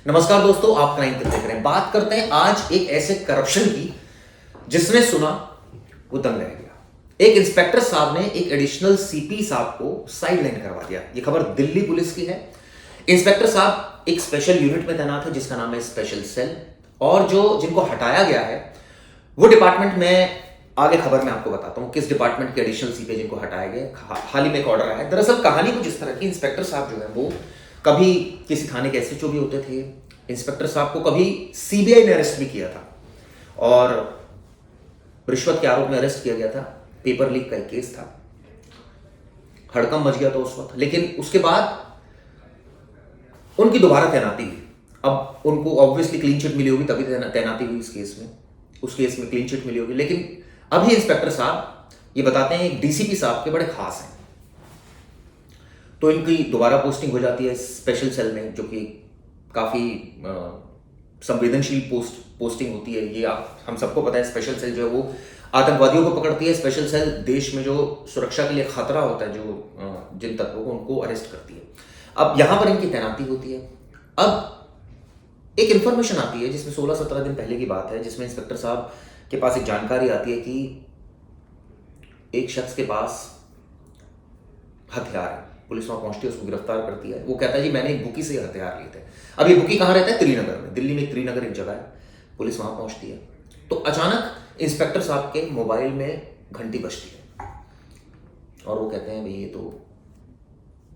नमस्कार दोस्तों, आप क्राइम पे देख रहे हैं। बात करते हैं आज एक ऐसे करप्शन की जिसने सुना वो दंग रह गया। एक इंस्पेक्टर साहब ने एक एडिशनल सीपी साहब को साइडलाइन करवा दिया। ये खबर दिल्ली पुलिस की है। इंस्पेक्टर साहब एक स्पेशल यूनिट में तैनात है जिसका नाम है स्पेशल सेल, और जिनको हटाया गया है वो डिपार्टमेंट में आगे खबर में आपको बताता हूं किस डिपार्टमेंट के एडिशनल सीपी जिनको हटाया गया। हाल ही में एक ऑर्डर आया है। दरअसल कहानी कुछ इस तरह की, इंस्पेक्टर साहब जो है वो कभी किसी थाने के एसएचओ भी होते थे। इंस्पेक्टर साहब को कभी सीबीआई ने अरेस्ट भी किया था और रिश्वत के आरोप में अरेस्ट किया गया था। पेपर लीक का एक केस था, हड़कंप मच गया था उस वक्त। लेकिन उसके बाद उनकी दोबारा तैनाती हुई। अब उनको ऑब्वियसली क्लीन चिट मिली होगी तभी तैनाती हुई इस केस में। उस केस में क्लीन चिट मिली होगी। लेकिन अभी इंस्पेक्टर साहब ये बताते हैं एक डीसीपी साहब के बड़े खास हैं, तो इनकी दोबारा पोस्टिंग हो जाती है स्पेशल सेल में, जो कि काफ़ी संवेदनशील पोस्टिंग होती है। ये हम सबको पता है। स्पेशल सेल जो है वो आतंकवादियों को पकड़ती है। स्पेशल सेल देश में जो सुरक्षा के लिए खतरा होता है, जो जिन तत्वों को, उनको अरेस्ट करती है। अब यहाँ पर इनकी तैनाती होती है। अब एक इंफॉर्मेशन आती है जिसमें 16-17 दिन पहले की बात है, जिसमें इंस्पेक्टर साहब के पास एक जानकारी आती है कि एक शख्स के पास हथियार है। पुलिस वहां पहुंचती है, उसको गिरफ्तार करती है। वो कहता है जी मैंने एक बुकी से हथियार लिए थे। अब ये बुकी कहाँ रहता है? त्रिनगर में। दिल्ली में एक त्रिनगर एक जगह है। पुलिस वहां पहुंचती है तो अचानक इंस्पेक्टर साहब के मोबाइल में घंटी बजती है और वो कहते हैं भाई ये तो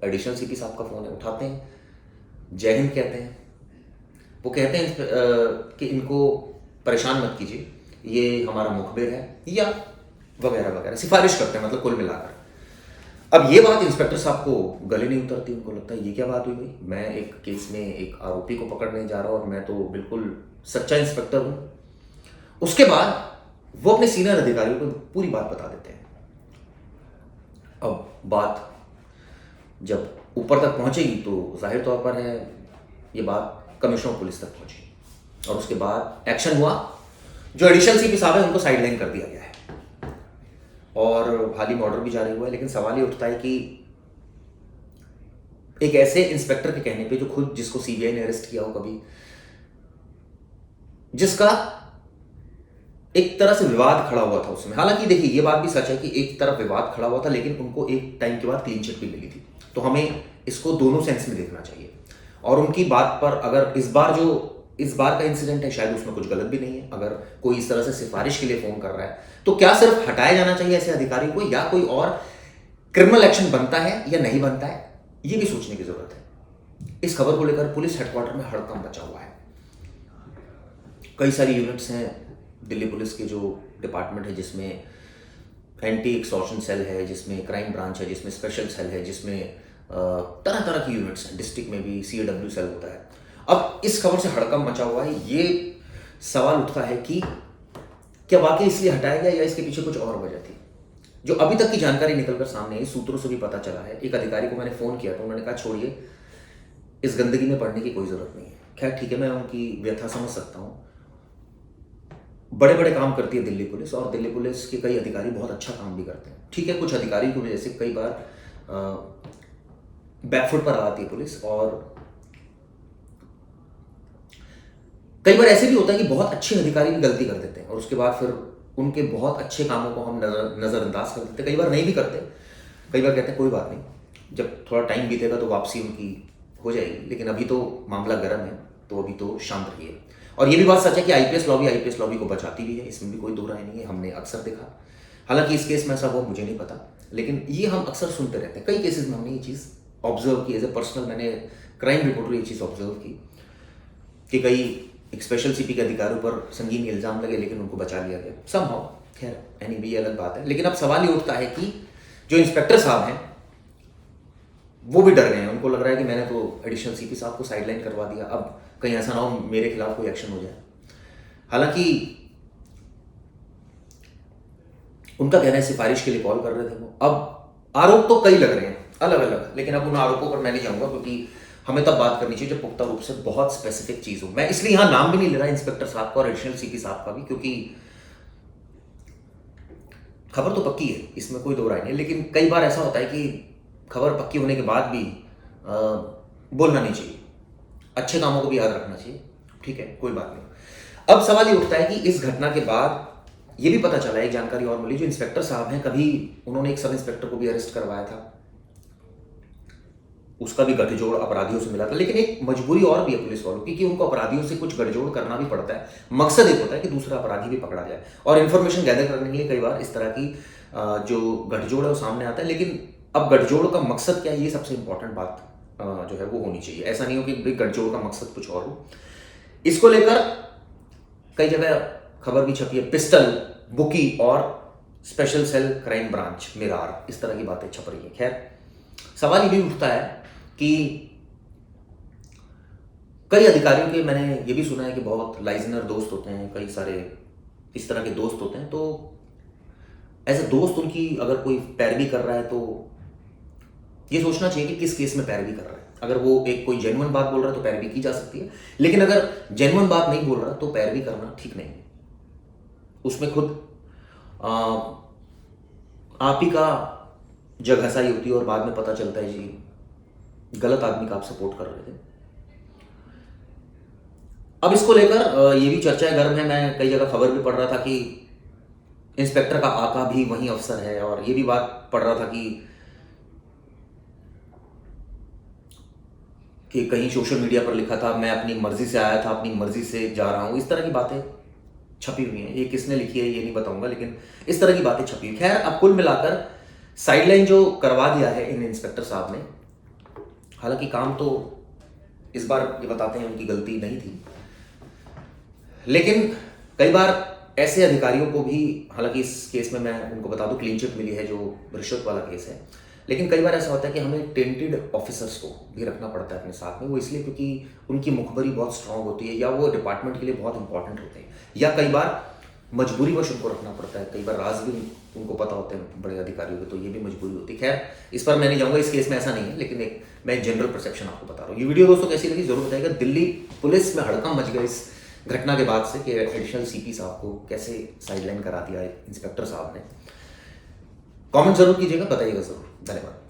एडिशनल सीपी साहब का फोन है। उठाते हैं, जय हिंद कहते हैं। वो कहते हैं कि इनको परेशान मत कीजिए, ये हमारा मुखबिर है, या वगैरह वगैरह सिफारिश करते हैं, मतलब कुल मिलाकर। अब ये बात इंस्पेक्टर साहब को गले नहीं उतरती। उनको लगता है ये क्या बात हुई भाई, मैं एक केस में एक आरोपी को पकड़ने जा रहा हूं और मैं तो बिल्कुल सच्चा इंस्पेक्टर हूं। उसके बाद वो अपने सीनियर अधिकारियों को पूरी बात बता देते हैं। अब बात जब ऊपर तक पहुंचेगी तो जाहिर तौर पर है ये बात कमिश्नर पुलिस तक पहुंची और उसके बाद एक्शन हुआ। जो एडिशनल सीपी साहब है उनको साइडलाइन कर दिया गया है और हाल ही में ऑर्डर भी जारी हुआ है। लेकिन सवाल ये उठता है कि एक ऐसे इंस्पेक्टर के कहने पे, जो खुद जिसको सीबीआई ने अरेस्ट किया हो कभी, जिसका एक तरह से विवाद खड़ा हुआ था उसमें। हालांकि देखिए ये बात भी सच है कि एक तरफ विवाद खड़ा हुआ था, लेकिन उनको एक टाइम के बाद क्लीन चिट भी मिली थी। तो हमें इसको दोनों सेंस में देखना चाहिए। और उनकी बात पर अगर इस बार का इंसिडेंट है, शायद उसमें कुछ गलत भी नहीं है। अगर कोई इस तरह से सिफारिश के लिए फोन कर रहा है तो क्या सिर्फ हटाया जाना चाहिए ऐसे अधिकारी को, या कोई और क्रिमिनल एक्शन बनता है या नहीं बनता है, ये भी सोचने की जरूरत है। इस खबर को लेकर पुलिस हेडक्वार्टर में हड़कंप मचा हुआ है। कई सारी यूनिट्स हैं दिल्ली पुलिस के, जो डिपार्टमेंट है जिसमें एंटी एक्सटॉर्शन सेल है, जिसमें क्राइम ब्रांच है, जिसमें स्पेशल सेल है, जिसमें तरह तरह की यूनिट्स हैं। डिस्ट्रिक्ट में भी CAW सेल होता है। अब इस खबर से हड़कंप मचा हुआ है। ये सवाल उठता है कि क्या वाकई इसलिए हटाया गया या इसके पीछे कुछ और वजह थी। जो अभी तक की जानकारी निकलकर सामने आई, सूत्रों से भी पता चला है। एक अधिकारी को मैंने फोन किया था, उन्होंने कहा छोड़िए, इस गंदगी में पड़ने की कोई जरूरत नहीं है। खैर ठीक है, मैं उनकी व्यथा समझ सकता हूँ। बड़े बड़े काम करती है दिल्ली पुलिस, और दिल्ली पुलिस के कई अधिकारी बहुत अच्छा काम भी करते हैं। ठीक है, कुछ अधिकारी की वजह से कई बार बैकफुट पर आती है पुलिस, और कई बार ऐसे भी होता है कि बहुत अच्छे अधिकारी भी गलती कर देते हैं और उसके बाद फिर उनके बहुत अच्छे कामों को हम नज़रअंदाज कर देते हैं। कई बार नहीं भी करते, कई बार कहते हैं कोई बात नहीं, जब थोड़ा टाइम बीतेगा तो वापसी उनकी हो जाएगी। लेकिन अभी तो मामला गर्म है, तो अभी तो शांत रहिए। और ये भी बात सच है कि आईपीएस लॉबी को बचाती भी है, इसमें भी कोई दो राय नहीं है। हमने अक्सर देखा, हालांकि इस केस में ऐसा हुआ मुझे नहीं पता, लेकिन ये हम अक्सर सुनते रहते हैं। कई केसेस में हमने ये चीज़ ऑब्जर्व की। एज ए पर्सनल मैंने क्राइम रिपोर्टर ये चीज़ ऑब्जर्व की कि कई एक स्पेशल सीपी के अधिकारियों पर संगीन इल्जाम लगे, लेकिन उनको बचा लिया गया समहाउ। खैर एनीवे ये अलग बात है। लेकिन अब सवाल ये उठता है कि जो इंस्पेक्टर साहब हैं वो भी डर गए हैं। उनको लग रहा है कि मैंने तो एडिशनल सीपी साहब को साइडलाइन करवा दिया, अब कहीं ऐसा ना हो मेरे खिलाफ कोई एक्शन हो जाए। हालांकि उनका कहना है सिफारिश के लिए कॉल कर रहे थे वो। अब आरोप तो कई लग रहे हैं अलग अलग, लेकिन अब उन आरोपों पर मैं नहीं जाऊंगा, क्योंकि हमें तब बात करनी चाहिए जब पुख्ता रूप से बहुत स्पेसिफिक चीज हो। मैं इसलिए यहां नाम भी नहीं ले रहा इंस्पेक्टर साहब का और एडिशनल सीपी साहब का भी, क्योंकि खबर तो पक्की है, इसमें कोई दो राय नहीं। लेकिन कई बार ऐसा होता है कि खबर पक्की होने के बाद भी बोलना नहीं चाहिए। अच्छे कामों को भी याद रखना चाहिए, ठीक है, कोई बात नहीं। अब सवाल ये उठता है कि इस घटना के बाद ये भी पता चला, एक जानकारी और मिली, जो इंस्पेक्टर साहब हैं, कभी उन्होंने एक सब इंस्पेक्टर को भी अरेस्ट करवाया था, उसका भी गठजोड़ अपराधियों से मिला था। लेकिन एक मजबूरी और भी है पुलिस वालों की कि उनको अपराधियों से कुछ गठजोड़ करना भी पड़ता है। मकसद एक होता है कि दूसरा अपराधी भी पकड़ा जाए, और इन्फॉर्मेशन गैदर करने के लिए कई बार इस तरह की जो गठजोड़ है वो सामने आता है। लेकिन अब गठजोड़ का मकसद क्या है, ये सबसे इंपॉर्टेंट बात जो है वो होनी चाहिए। ऐसा नहीं हो कि गठजोड़ का मकसद कुछ और हो। इसको लेकर कई जगह खबर भी छपी है, पिस्टल, बुकी और स्पेशल सेल क्राइम ब्रांच मिरार, इस तरह की बातें छप रही है। खैर, सवाल ये भी उठता है कि कई अधिकारियों के, मैंने ये भी सुना है कि बहुत लाइजनर दोस्त होते हैं, कई सारे इस तरह के दोस्त होते हैं, तो एज अ दोस्त उनकी अगर कोई पैरवी कर रहा है तो ये सोचना चाहिए कि किस केस में पैरवी कर रहा है। अगर वो एक कोई जेन्युइन बात बोल रहा है तो पैरवी की जा सकती है, लेकिन अगर जेन्युइन बात नहीं बोल रहा तो पैरवी करना ठीक नहीं है। उसमें खुद आप ही का जगहसाई होती है और बाद में पता चलता है जी गलत आदमी का आप सपोर्ट कर रहे थे। अब इसको लेकर ये भी चर्चा गर्म है, मैं कई जगह खबर भी पढ़ रहा था कि इंस्पेक्टर का आका भी वही अफसर है, और ये भी बात पढ़ रहा था कि कहीं सोशल मीडिया पर लिखा था मैं अपनी मर्जी से आया था, अपनी मर्जी से जा रहा हूं। इस तरह की बातें छपी हुई हैं, ये किसने लिखी है ये नहीं बताऊंगा, लेकिन इस तरह की बातें छपी हुई। खैर, अब कुल मिलाकर साइडलाइन जो करवा दिया है इन इंस्पेक्टर साहब ने, हालांकि काम तो इस बार ये बताते हैं उनकी गलती नहीं थी, लेकिन कई बार ऐसे अधिकारियों को भी, हालांकि इस केस में मैं उनको बता दूं क्लीन चिट मिली है जो रिश्वत वाला केस है, लेकिन कई बार ऐसा होता है कि हमें टेंटेड ऑफिसर्स को भी रखना पड़ता है अपने साथ में। वो इसलिए क्योंकि उनकी मुखबरी बहुत स्ट्रांग होती है, या वो डिपार्टमेंट के लिए बहुत इंपॉर्टेंट होते हैं, या कई बार मजबूरीवश उनको रखना पड़ता है। कई बार राज भी उनको पता होते हैं बड़े अधिकारियों के, तो ये भी मजबूरी होती है। खैर, इस पर मैं नहीं जाऊंगा, इस केस में ऐसा नहीं है, लेकिन मैं जनरल परसेप्शन आपको बता रहा हूँ। ये वीडियो दोस्तों कैसी लगी जरूर बताइएगा। दिल्ली पुलिस में हड़कंप मच गया इस घटना के बाद से कि एडिशनल सीपी साहब को कैसे साइडलाइन करा दिया इंस्पेक्टर साहब ने। कमेंट जरूर कीजिएगा, बताइएगा जरूर। धन्यवाद।